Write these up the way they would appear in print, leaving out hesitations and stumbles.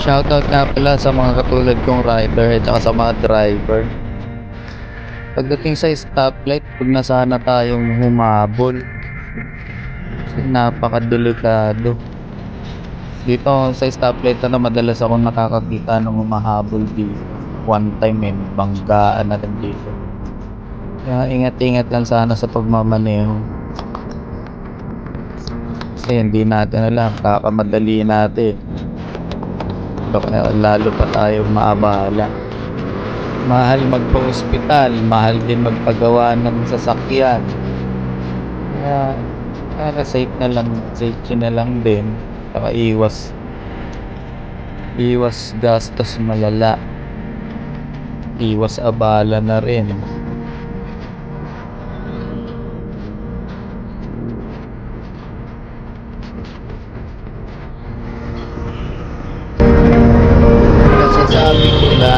Shoutout nga pala sa mga katulad kong rider at saka sa mga driver. Pagdating sa stoplight, huwag na sana tayong humabol. Kasi napakadelikado. Dito sa stoplight na madalas ako nakakakita ng humahabol dito. One time banggaan na rin dito. Kaya ingat-ingat lang sana sa pagmamaneho. Kasi hindi natin alam, kakamadali natin. Baka lalo pa tayo maabala. Mahal magpa-hospital, mahal din magpagawa ng sasakyan. Kaya safe na lang, safety na lang din. Saka iwas gastos malala. Iwas abala na rin. Nasasabi ko na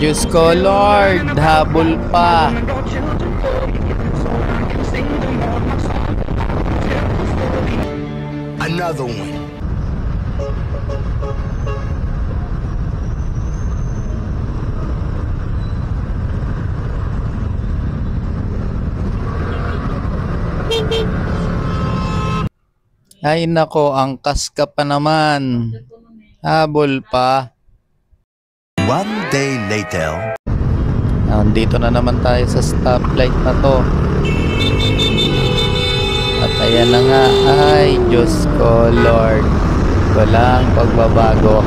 Diyos ko Lord, habol pa. Another one. Ay nako, angkas ka pa naman. Habol pa. One day later. Nandito na naman tayo sa stoplight na to. At ayan na nga. Ay, Diyos ko Lord. Walang pagbabago.